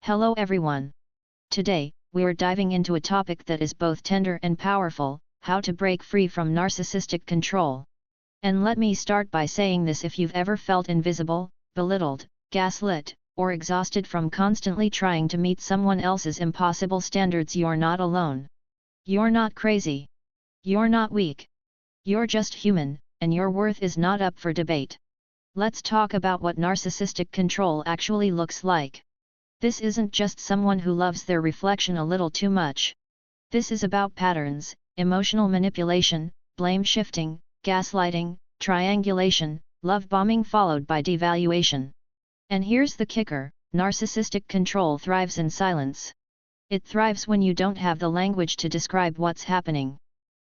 Hello everyone. Today, we're diving into a topic that is both tender and powerful: how to break free from narcissistic control. And let me start by saying this: if you've ever felt invisible, belittled, gaslit, or exhausted from constantly trying to meet someone else's impossible standards, you're not alone. You're not crazy. You're not weak. You're just human, and your worth is not up for debate. Let's talk about what narcissistic control actually looks like. This isn't just someone who loves their reflection a little too much. This is about patterns, emotional manipulation, blame shifting, gaslighting, triangulation, love bombing followed by devaluation. And here's the kicker: narcissistic control thrives in silence. It thrives when you don't have the language to describe what's happening.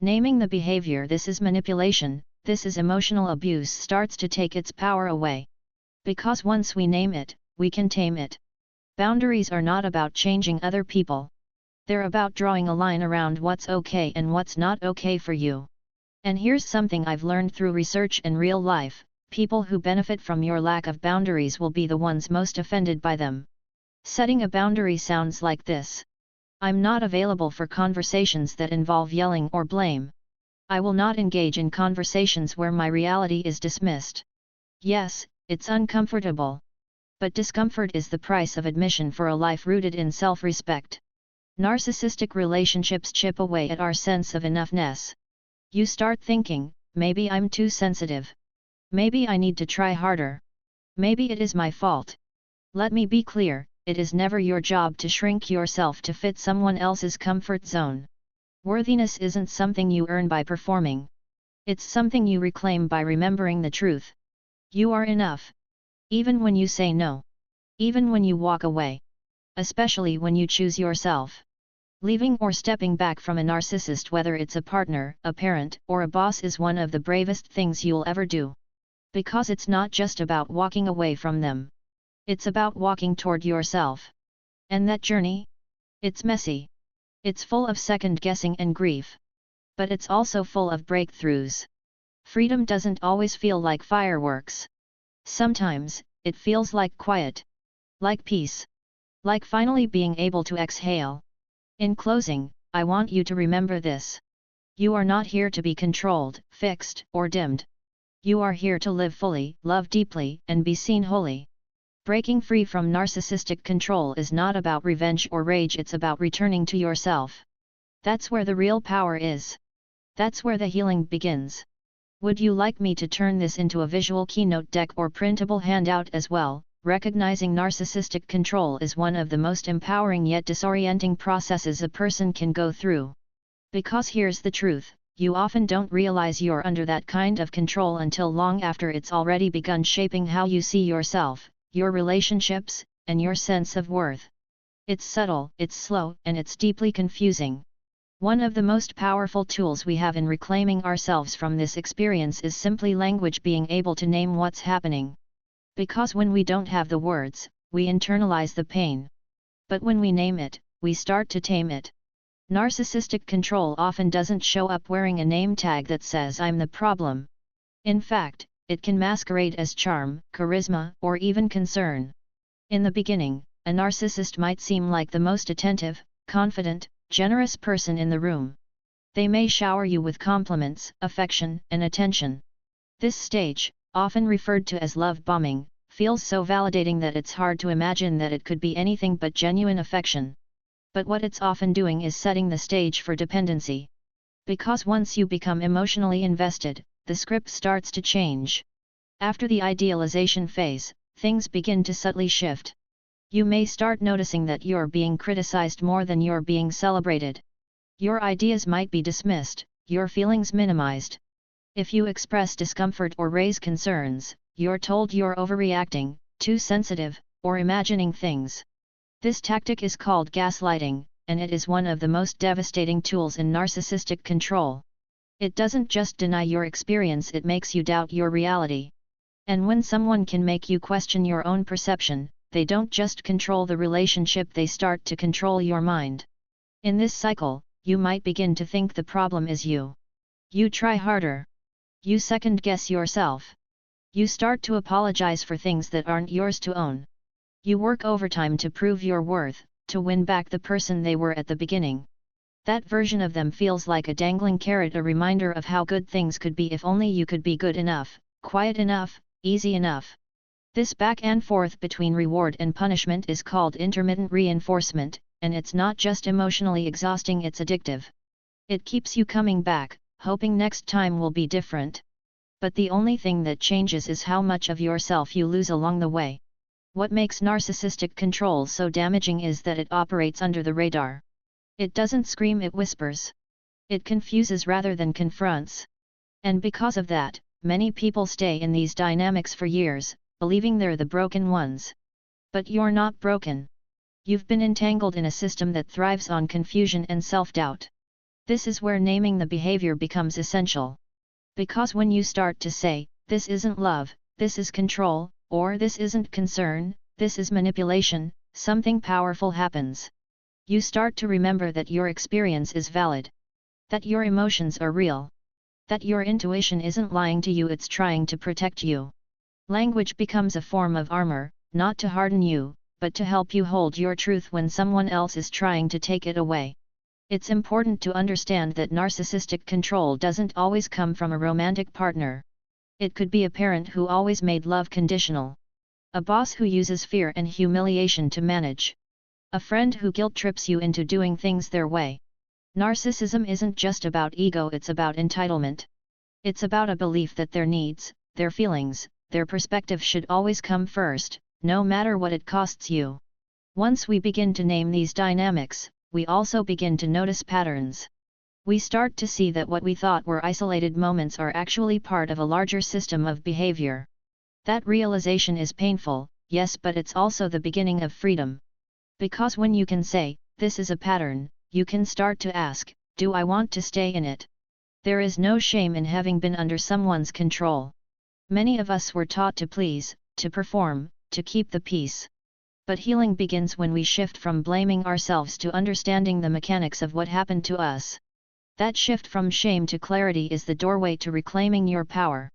Naming the behavior, this is manipulation, this is emotional abuse, starts to take its power away. Because once we name it, we can tame it. Boundaries are not about changing other people. They're about drawing a line around what's okay and what's not okay for you. And here's something I've learned through research and real life: people who benefit from your lack of boundaries will be the ones most offended by them. Setting a boundary sounds like this: I'm not available for conversations that involve yelling or blame. I will not engage in conversations where my reality is dismissed. Yes, it's uncomfortable. But discomfort is the price of admission for a life rooted in self-respect. Narcissistic relationships chip away at our sense of enoughness. You start thinking, maybe I'm too sensitive. Maybe I need to try harder. Maybe it is my fault. Let me be clear: it is never your job to shrink yourself to fit someone else's comfort zone. Worthiness isn't something you earn by performing. It's something you reclaim by remembering the truth. You are enough. Even when you say no. Even when you walk away. Especially when you choose yourself. Leaving or stepping back from a narcissist, whether it's a partner, a parent, or a boss, is one of the bravest things you'll ever do. Because it's not just about walking away from them. It's about walking toward yourself. And that journey? It's messy. It's full of second-guessing and grief. But it's also full of breakthroughs. Freedom doesn't always feel like fireworks. Sometimes, it feels like quiet. Like peace. Like finally being able to exhale. In closing, I want you to remember this. You are not here to be controlled, fixed, or dimmed. You are here to live fully, love deeply, and be seen wholly. Breaking free from narcissistic control is not about revenge or rage, it's about returning to yourself. That's where the real power is. That's where the healing begins. Would you like me to turn this into a visual keynote deck or printable handout as well? Recognizing narcissistic control is one of the most empowering yet disorienting processes a person can go through. Because here's the truth: you often don't realize you're under that kind of control until long after it's already begun shaping how you see yourself, your relationships, and your sense of worth. It's subtle, it's slow, and it's deeply confusing. One of the most powerful tools we have in reclaiming ourselves from this experience is simply language, being able to name what's happening. Because when we don't have the words, we internalize the pain. But when we name it, we start to tame it. Narcissistic control often doesn't show up wearing a name tag that says "I'm the problem." In fact, it can masquerade as charm, charisma, or even concern. In the beginning, a narcissist might seem like the most attentive, confident, generous person in the room. They may shower you with compliments, affection, and attention. This stage, often referred to as love bombing, feels so validating that it's hard to imagine that it could be anything but genuine affection. But what it's often doing is setting the stage for dependency. Because once you become emotionally invested, the script starts to change. After the idealization phase, things begin to subtly shift. You may start noticing that you're being criticized more than you're being celebrated. Your ideas might be dismissed, your feelings minimized. If you express discomfort or raise concerns, you're told you're overreacting, too sensitive, or imagining things. This tactic is called gaslighting, and it is one of the most devastating tools in narcissistic control. It doesn't just deny your experience, it makes you doubt your reality. And when someone can make you question your own perception, they don't just control the relationship, they start to control your mind. In this cycle, you might begin to think the problem is you. You try harder. You second-guess yourself. You start to apologize for things that aren't yours to own. You work overtime to prove your worth, to win back the person they were at the beginning. That version of them feels like a dangling carrot, a reminder of how good things could be if only you could be good enough, quiet enough, easy enough. This back and forth between reward and punishment is called intermittent reinforcement, and it's not just emotionally exhausting, it's addictive. It keeps you coming back, hoping next time will be different. But the only thing that changes is how much of yourself you lose along the way. What makes narcissistic control so damaging is that it operates under the radar. It doesn't scream, it whispers. It confuses rather than confronts. And because of that, many people stay in these dynamics for years, believing they're the broken ones. But you're not broken. You've been entangled in a system that thrives on confusion and self-doubt. This is where naming the behavior becomes essential. Because when you start to say, this isn't love, this is control, or this isn't concern, this is manipulation, something powerful happens. You start to remember that your experience is valid. That your emotions are real. That your intuition isn't lying to you, it's trying to protect you. Language becomes a form of armor, not to harden you, but to help you hold your truth when someone else is trying to take it away. It's important to understand that narcissistic control doesn't always come from a romantic partner. It could be a parent who always made love conditional. A boss who uses fear and humiliation to manage. A friend who guilt trips you into doing things their way. Narcissism isn't just about ego, it's about entitlement. It's about a belief that their needs, their feelings, their perspective should always come first, no matter what it costs you. Once we begin to name these dynamics, we also begin to notice patterns. We start to see that what we thought were isolated moments are actually part of a larger system of behavior. That realization is painful, yes, but it's also the beginning of freedom. Because when you can say, this is a pattern, you can start to ask, do I want to stay in it? There is no shame in having been under someone's control. Many of us were taught to please, to perform, to keep the peace. But healing begins when we shift from blaming ourselves to understanding the mechanics of what happened to us. That shift from shame to clarity is the doorway to reclaiming your power.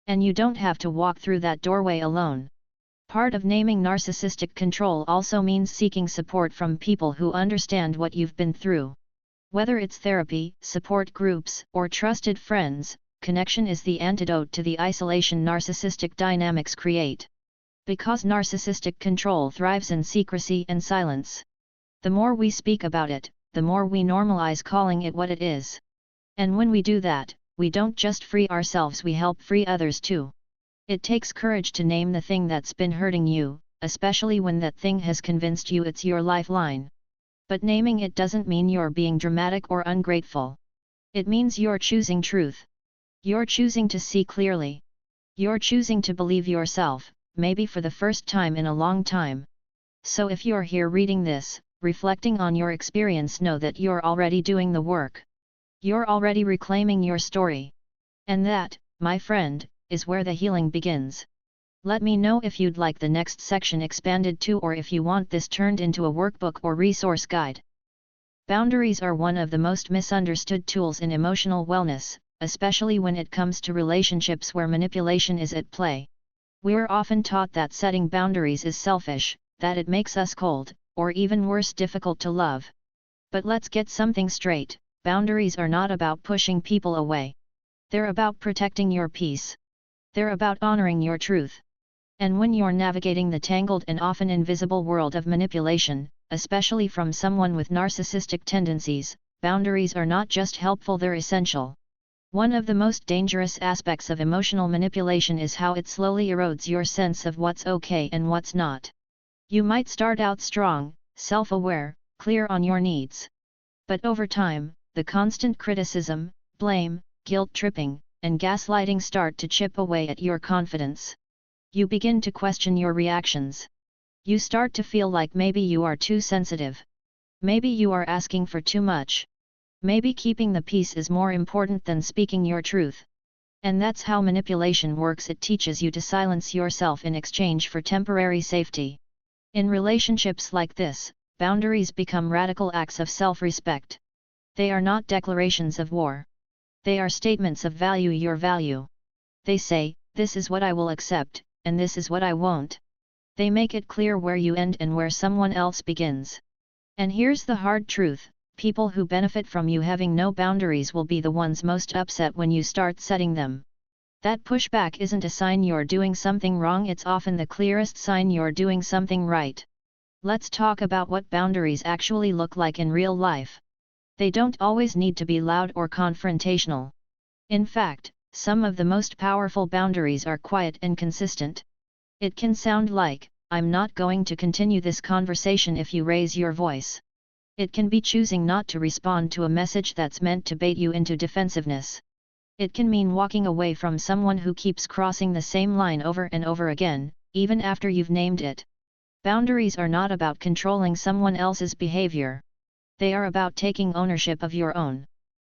And you don't have to walk through that doorway alone. Part of naming narcissistic control also means seeking support from people who understand what you've been through. Whether it's therapy, support groups, or trusted friends, connection is the antidote to the isolation narcissistic dynamics create. Because narcissistic control thrives in secrecy and silence. The more we speak about it, the more we normalize calling it what it is. And when we do that, we don't just free ourselves, we help free others too. It takes courage to name the thing that's been hurting you, especially when that thing has convinced you it's your lifeline. But naming it doesn't mean you're being dramatic or ungrateful. It means you're choosing truth. You're choosing to see clearly. You're choosing to believe yourself, maybe for the first time in a long time. So if you're here reading this, reflecting on your experience, know that you're already doing the work. You're already reclaiming your story. And that, my friend, is where the healing begins. Let me know if you'd like the next section expanded to, or if you want this turned into a workbook or resource guide. Boundaries are one of the most misunderstood tools in emotional wellness, especially when it comes to relationships where manipulation is at play. We're often taught that setting boundaries is selfish, that it makes us cold, or even worse, difficult to love. But let's get something straight, boundaries are not about pushing people away. They're about protecting your peace. They're about honoring your truth. And when you're navigating the tangled and often invisible world of manipulation, especially from someone with narcissistic tendencies, boundaries are not just helpful, they're essential. One of the most dangerous aspects of emotional manipulation is how it slowly erodes your sense of what's okay and what's not. You might start out strong, self-aware, clear on your needs. But over time, the constant criticism, blame, guilt-tripping, and gaslighting start to chip away at your confidence. You begin to question your reactions. You start to feel like maybe you are too sensitive. Maybe you are asking for too much. Maybe keeping the peace is more important than speaking your truth. And that's how manipulation works. It teaches you to silence yourself in exchange for temporary safety. In relationships like this, boundaries become radical acts of self-respect. They are not declarations of war. They are statements of value, your value. They say, this is what I will accept, and this is what I won't. They make it clear where you end and where someone else begins. And here's the hard truth, people who benefit from you having no boundaries will be the ones most upset when you start setting them. That pushback isn't a sign you're doing something wrong, it's often the clearest sign you're doing something right. Let's talk about what boundaries actually look like in real life. They don't always need to be loud or confrontational. In fact, some of the most powerful boundaries are quiet and consistent. It can sound like, "I'm not going to continue this conversation if you raise your voice." It can be choosing not to respond to a message that's meant to bait you into defensiveness. It can mean walking away from someone who keeps crossing the same line over and over again, even after you've named it. Boundaries are not about controlling someone else's behavior. They are about taking ownership of your own.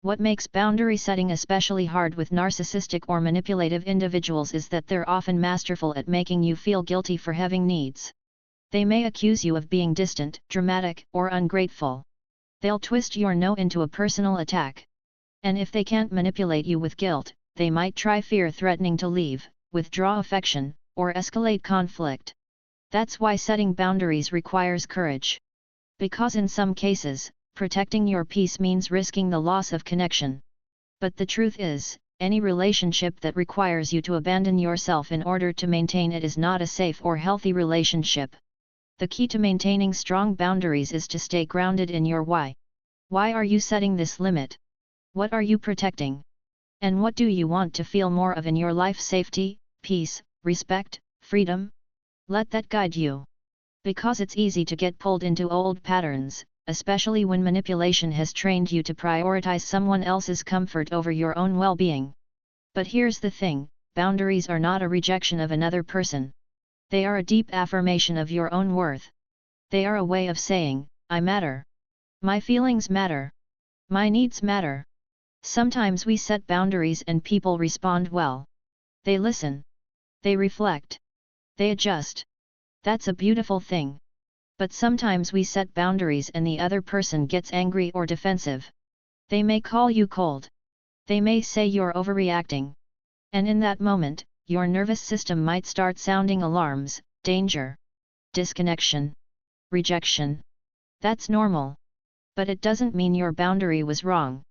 What makes boundary setting especially hard with narcissistic or manipulative individuals is that they're often masterful at making you feel guilty for having needs. They may accuse you of being distant, dramatic, or ungrateful. They'll twist your no into a personal attack. And if they can't manipulate you with guilt, they might try fear, threatening to leave, withdraw affection, or escalate conflict. That's why setting boundaries requires courage. Because in some cases, protecting your peace means risking the loss of connection. But the truth is, any relationship that requires you to abandon yourself in order to maintain it is not a safe or healthy relationship. The key to maintaining strong boundaries is to stay grounded in your why. Why are you setting this limit? What are you protecting? And what do you want to feel more of in your life? Safety, peace, respect, freedom? Let that guide you. Because it's easy to get pulled into old patterns, especially when manipulation has trained you to prioritize someone else's comfort over your own well-being. But here's the thing, boundaries are not a rejection of another person. They are a deep affirmation of your own worth. They are a way of saying, "I matter. My feelings matter. My needs matter." Sometimes we set boundaries and people respond well. They listen. They reflect. They adjust. That's a beautiful thing. But sometimes we set boundaries and the other person gets angry or defensive. They may call you cold. They may say you're overreacting. And in that moment, your nervous system might start sounding alarms: danger, disconnection, rejection. That's normal. But it doesn't mean your boundary was wrong.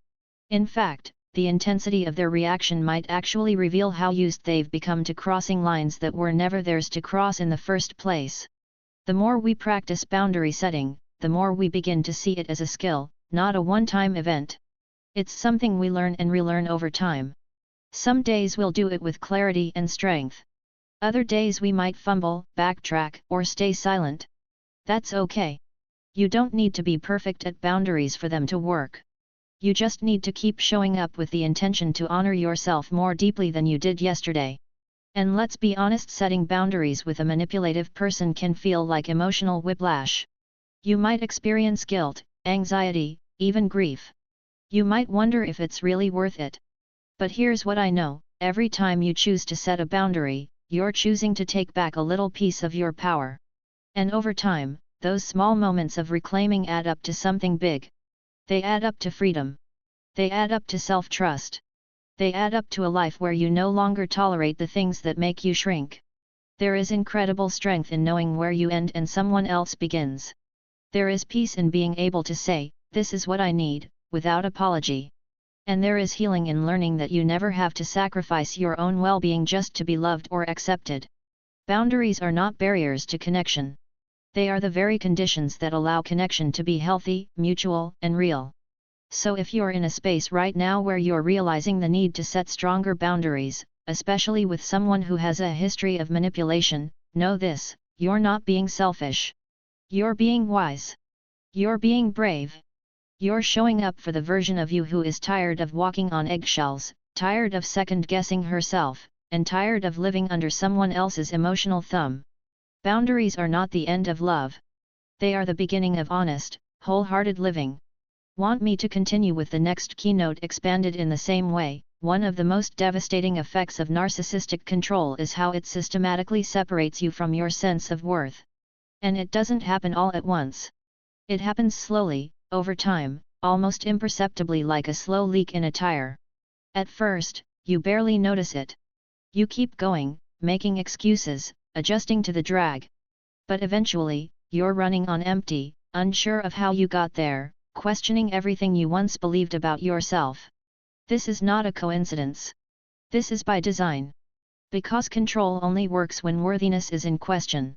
In fact, the intensity of their reaction might actually reveal how used they've become to crossing lines that were never theirs to cross in the first place. The more we practice boundary setting, the more we begin to see it as a skill, not a one-time event. It's something we learn and relearn over time. Some days we'll do it with clarity and strength. Other days we might fumble, backtrack, or stay silent. That's okay. You don't need to be perfect at boundaries for them to work. You just need to keep showing up with the intention to honor yourself more deeply than you did yesterday. And let's be honest, setting boundaries with a manipulative person can feel like emotional whiplash. You might experience guilt, anxiety, even grief. You might wonder if it's really worth it. But here's what I know, every time you choose to set a boundary, you're choosing to take back a little piece of your power. And over time, those small moments of reclaiming add up to something big. They add up to freedom. They add up to self-trust. They add up to a life where you no longer tolerate the things that make you shrink. There is incredible strength in knowing where you end and someone else begins. There is peace in being able to say, "This is what I need," without apology. And there is healing in learning that you never have to sacrifice your own well-being just to be loved or accepted. Boundaries are not barriers to connection. They are the very conditions that allow connection to be healthy, mutual, and real. So if you're in a space right now where you're realizing the need to set stronger boundaries, especially with someone who has a history of manipulation, know this: you're not being selfish. You're being wise. You're being brave. You're showing up for the version of you who is tired of walking on eggshells, tired of second-guessing herself, and tired of living under someone else's emotional thumb. Boundaries are not the end of love. They are the beginning of honest, wholehearted living. Want me to continue with the next keynote expanded in the same way? One of the most devastating effects of narcissistic control is how it systematically separates you from your sense of worth. And it doesn't happen all at once. It happens slowly, over time, almost imperceptibly, like a slow leak in a tire. At first, you barely notice it. You keep going, making excuses, adjusting to the drag. But eventually, you're running on empty, unsure of how you got there, questioning everything you once believed about yourself. This is not a coincidence. This is by design. Because control only works when worthiness is in question.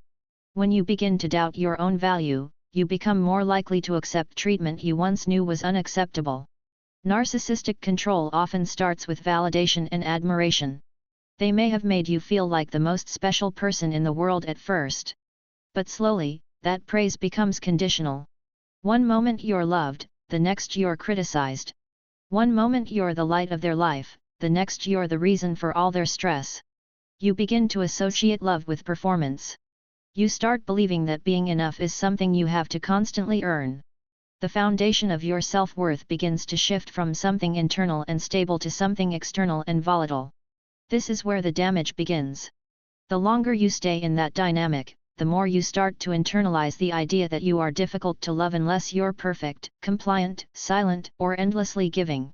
When you begin to doubt your own value, you become more likely to accept treatment you once knew was unacceptable. Narcissistic control often starts with validation and admiration. They may have made you feel like the most special person in the world at first. But slowly, that praise becomes conditional. One moment you're loved, the next you're criticized. One moment you're the light of their life, the next you're the reason for all their stress. You begin to associate love with performance. You start believing that being enough is something you have to constantly earn. The foundation of your self-worth begins to shift from something internal and stable to something external and volatile. This is where the damage begins. The longer you stay in that dynamic, the more you start to internalize the idea that you are difficult to love unless you're perfect, compliant, silent, or endlessly giving.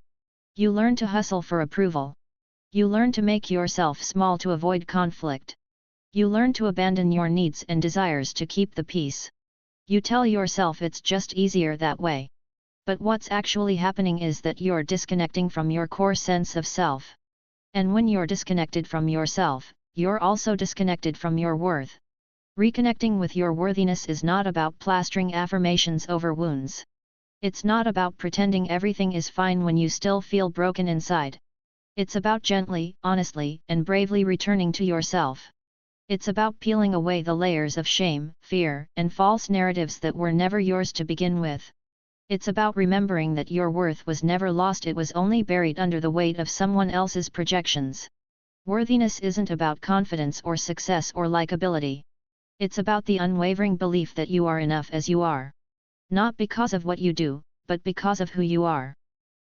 You learn to hustle for approval. You learn to make yourself small to avoid conflict. You learn to abandon your needs and desires to keep the peace. You tell yourself it's just easier that way. But what's actually happening is that you're disconnecting from your core sense of self. And when you're disconnected from yourself, you're also disconnected from your worth. Reconnecting with your worthiness is not about plastering affirmations over wounds. It's not about pretending everything is fine when you still feel broken inside. It's about gently, honestly, and bravely returning to yourself. It's about peeling away the layers of shame, fear, and false narratives that were never yours to begin with. It's about remembering that your worth was never lost, it was only buried under the weight of someone else's projections. Worthiness isn't about confidence or success or likability. It's about the unwavering belief that you are enough as you are. Not because of what you do, but because of who you are.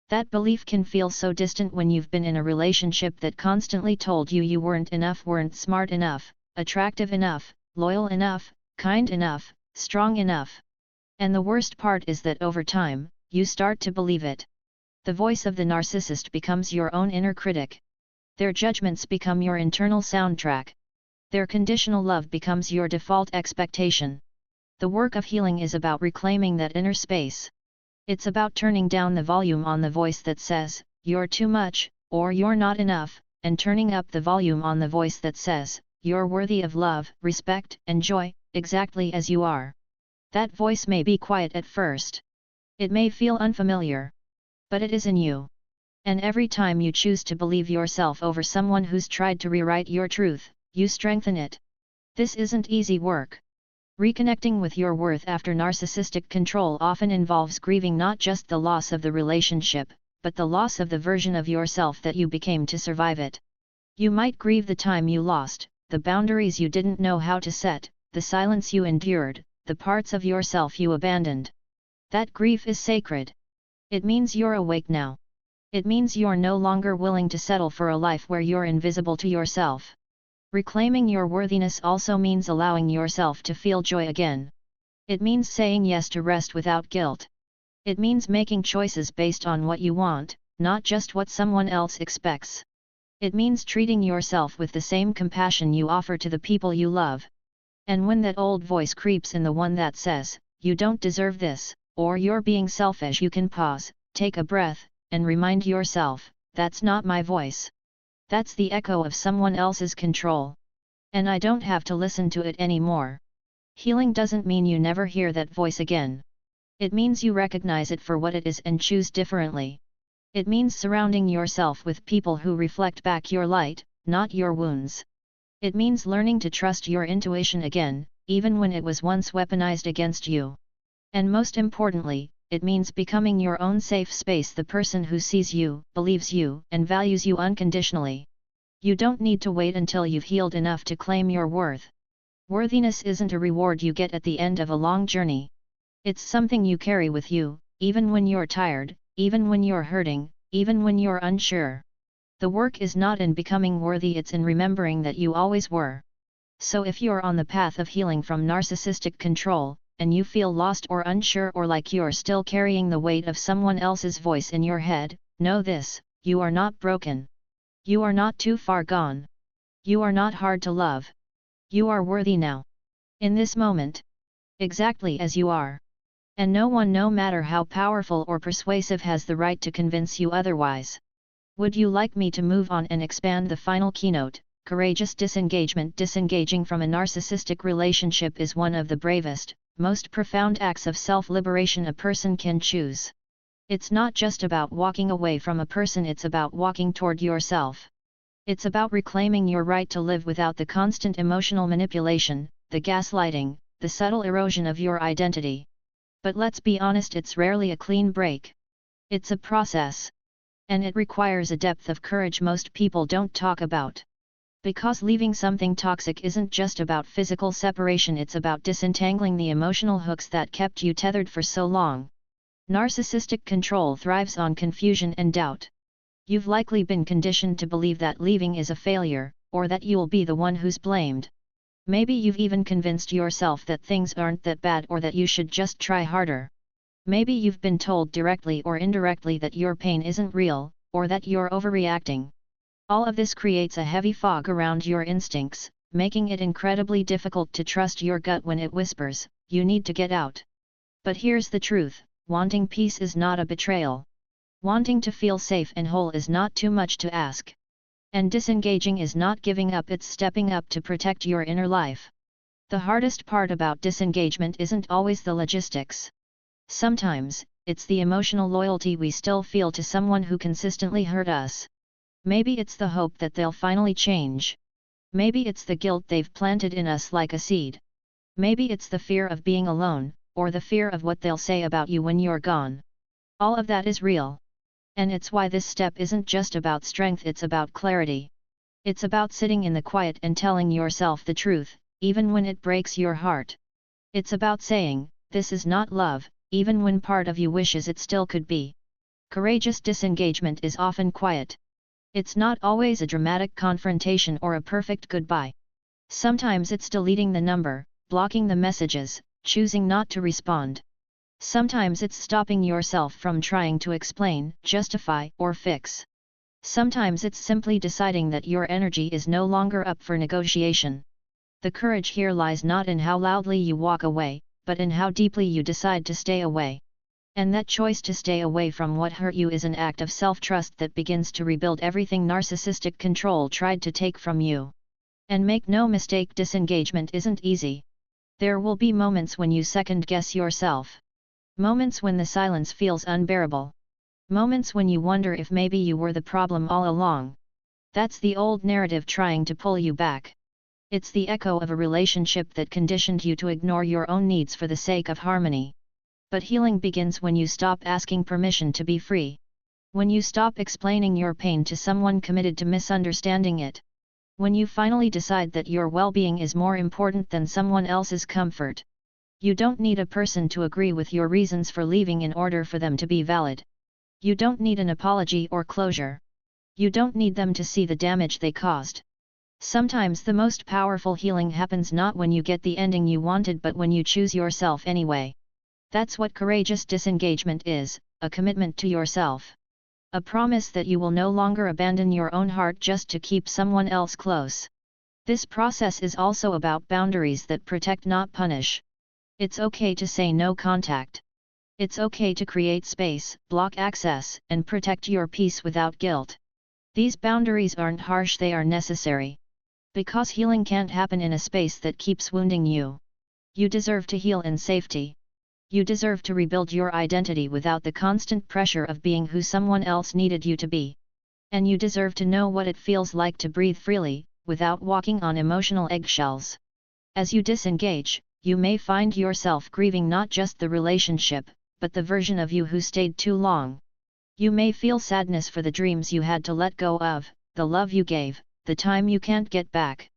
That belief can feel so distant when you've been in a relationship that constantly told you you weren't enough, weren't smart enough, attractive enough, loyal enough, kind enough, strong enough. And the worst part is that over time, you start to believe it. The voice of the narcissist becomes your own inner critic. Their judgments become your internal soundtrack. Their conditional love becomes your default expectation. The work of healing is about reclaiming that inner space. It's about turning down the volume on the voice that says, "You're too much," or "You're not enough," and turning up the volume on the voice that says, "You're worthy of love, respect, and joy, exactly as you are." That voice may be quiet at first. It may feel unfamiliar. But it is in you. And every time you choose to believe yourself over someone who's tried to rewrite your truth, you strengthen it. This isn't easy work. Reconnecting with your worth after narcissistic control often involves grieving not just the loss of the relationship, but the loss of the version of yourself that you became to survive it. You might grieve the time you lost, the boundaries you didn't know how to set, the silence you endured, the parts of yourself you abandoned. That grief is sacred. It means you're awake now. It means you're no longer willing to settle for a life where you're invisible to yourself. Reclaiming your worthiness also means allowing yourself to feel joy again. It means saying yes to rest without guilt. It means making choices based on what you want, not just what someone else expects. It means treating yourself with the same compassion you offer to the people you love. And when that old voice creeps in, the one that says, "You don't deserve this," or "You're being selfish," you can pause, take a breath, and remind yourself, "That's not my voice. That's the echo of someone else's control. And I don't have to listen to it anymore." Healing doesn't mean you never hear that voice again. It means you recognize it for what it is and choose differently. It means surrounding yourself with people who reflect back your light, not your wounds. It means learning to trust your intuition again, even when it was once weaponized against you. And most importantly, it means becoming your own safe space, the person who sees you, believes you, and values you unconditionally. You don't need to wait until you've healed enough to claim your worth. Worthiness isn't a reward you get at the end of a long journey. It's something you carry with you, even when you're tired, even when you're hurting, even when you're unsure. The work is not in becoming worthy, it's in remembering that you always were. So if you're on the path of healing from narcissistic control, and you feel lost or unsure or like you're still carrying the weight of someone else's voice in your head, know this: you are not broken. You are not too far gone. You are not hard to love. You are worthy now. In this moment. Exactly as you are. And no one, no matter how powerful or persuasive, has the right to convince you otherwise. Would you like me to move on and expand the final keynote? Courageous disengagement. Disengaging from a narcissistic relationship is one of the bravest, most profound acts of self-liberation a person can choose. It's not just about walking away from a person, it's about walking toward yourself. It's about reclaiming your right to live without the constant emotional manipulation, the gaslighting, the subtle erosion of your identity. But let's be honest, it's rarely a clean break. It's a process. And it requires a depth of courage most people don't talk about. Because leaving something toxic isn't just about physical separation, it's about disentangling the emotional hooks that kept you tethered for so long. Narcissistic control thrives on confusion and doubt. You've likely been conditioned to believe that leaving is a failure, or that you'll be the one who's blamed. Maybe you've even convinced yourself that things aren't that bad or that you should just try harder. Maybe you've been told directly or indirectly that your pain isn't real, or that you're overreacting. All of this creates a heavy fog around your instincts, making it incredibly difficult to trust your gut when it whispers, "You need to get out." But here's the truth, wanting peace is not a betrayal. Wanting to feel safe and whole is not too much to ask. And disengaging is not giving up, it's stepping up to protect your inner life. The hardest part about disengagement isn't always the logistics. Sometimes, it's the emotional loyalty we still feel to someone who consistently hurt us. Maybe it's the hope that they'll finally change. Maybe it's the guilt they've planted in us like a seed. Maybe it's the fear of being alone, or the fear of what they'll say about you when you're gone. All of that is real. And it's why this step isn't just about strength, it's about clarity. It's about sitting in the quiet and telling yourself the truth, even when it breaks your heart. It's about saying, "This is not love," even when part of you wishes it still could be. Courageous disengagement is often quiet. It's not always a dramatic confrontation or a perfect goodbye. Sometimes it's deleting the number, blocking the messages, choosing not to respond. Sometimes it's stopping yourself from trying to explain, justify, or fix. Sometimes it's simply deciding that your energy is no longer up for negotiation. The courage here lies not in how loudly you walk away, but in how deeply you decide to stay away. And that choice to stay away from what hurt you is an act of self-trust that begins to rebuild everything narcissistic control tried to take from you. And make no mistake, disengagement isn't easy. There will be moments when you second-guess yourself. Moments when the silence feels unbearable. Moments when you wonder if maybe you were the problem all along. That's the old narrative trying to pull you back. It's the echo of a relationship that conditioned you to ignore your own needs for the sake of harmony. But healing begins when you stop asking permission to be free. When you stop explaining your pain to someone committed to misunderstanding it. When you finally decide that your well-being is more important than someone else's comfort. You don't need a person to agree with your reasons for leaving in order for them to be valid. You don't need an apology or closure. You don't need them to see the damage they caused. Sometimes the most powerful healing happens not when you get the ending you wanted, but when you choose yourself anyway. That's what courageous disengagement is, a commitment to yourself. A promise that you will no longer abandon your own heart just to keep someone else close. This process is also about boundaries that protect, not punish. It's okay to say no contact. It's okay to create space, block access, and protect your peace without guilt. These boundaries aren't harsh, they are necessary. Because healing can't happen in a space that keeps wounding you. You deserve to heal in safety. You deserve to rebuild your identity without the constant pressure of being who someone else needed you to be. And you deserve to know what it feels like to breathe freely, without walking on emotional eggshells. As you disengage, you may find yourself grieving not just the relationship, but the version of you who stayed too long. You may feel sadness for the dreams you had to let go of, the love you gave, the time you can't get back.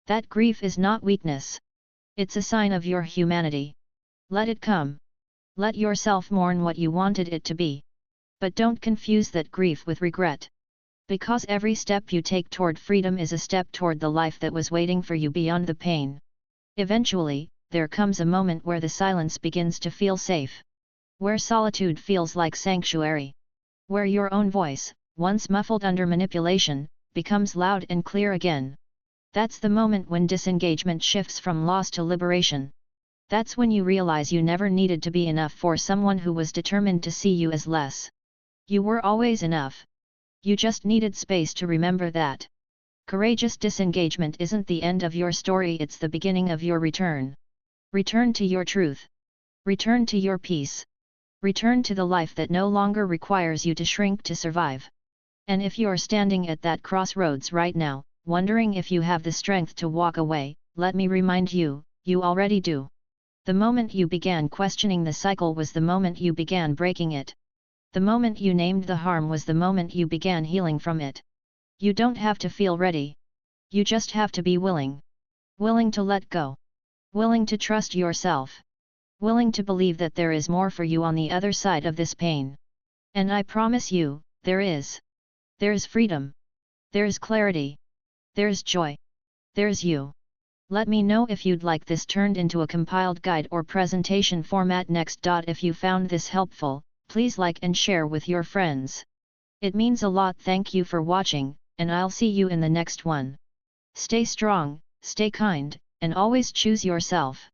That grief is not weakness. It's a sign of your humanity. Let it come. Let yourself mourn what you wanted it to be. But don't confuse that grief with regret. Because every step you take toward freedom is a step toward the life that was waiting for you beyond the pain. Eventually, there comes a moment where the silence begins to feel safe. Where solitude feels like sanctuary. Where your own voice, once muffled under manipulation, becomes loud and clear again. That's the moment when disengagement shifts from loss to liberation. That's when you realize you never needed to be enough for someone who was determined to see you as less. You were always enough. You just needed space to remember that. Courageous disengagement isn't the end of your story, it's the beginning of your return. Return to your truth. Return to your peace. Return to the life that no longer requires you to shrink to survive. And if you're standing at that crossroads right now, wondering if you have the strength to walk away, let me remind you, you already do. The moment you began questioning the cycle was the moment you began breaking it. The moment you named the harm was the moment you began healing from it. You don't have to feel ready. You just have to be willing. Willing to let go. Willing to trust yourself. Willing to believe that there is more for you on the other side of this pain. And I promise you, there is. There's freedom. There's clarity. There's joy. There's you. Let me know if you'd like this turned into a compiled guide or presentation format next. If you found this helpful, please like and share with your friends. It means a lot. Thank you for watching, and I'll see you in the next one. Stay strong, stay kind, and always choose yourself.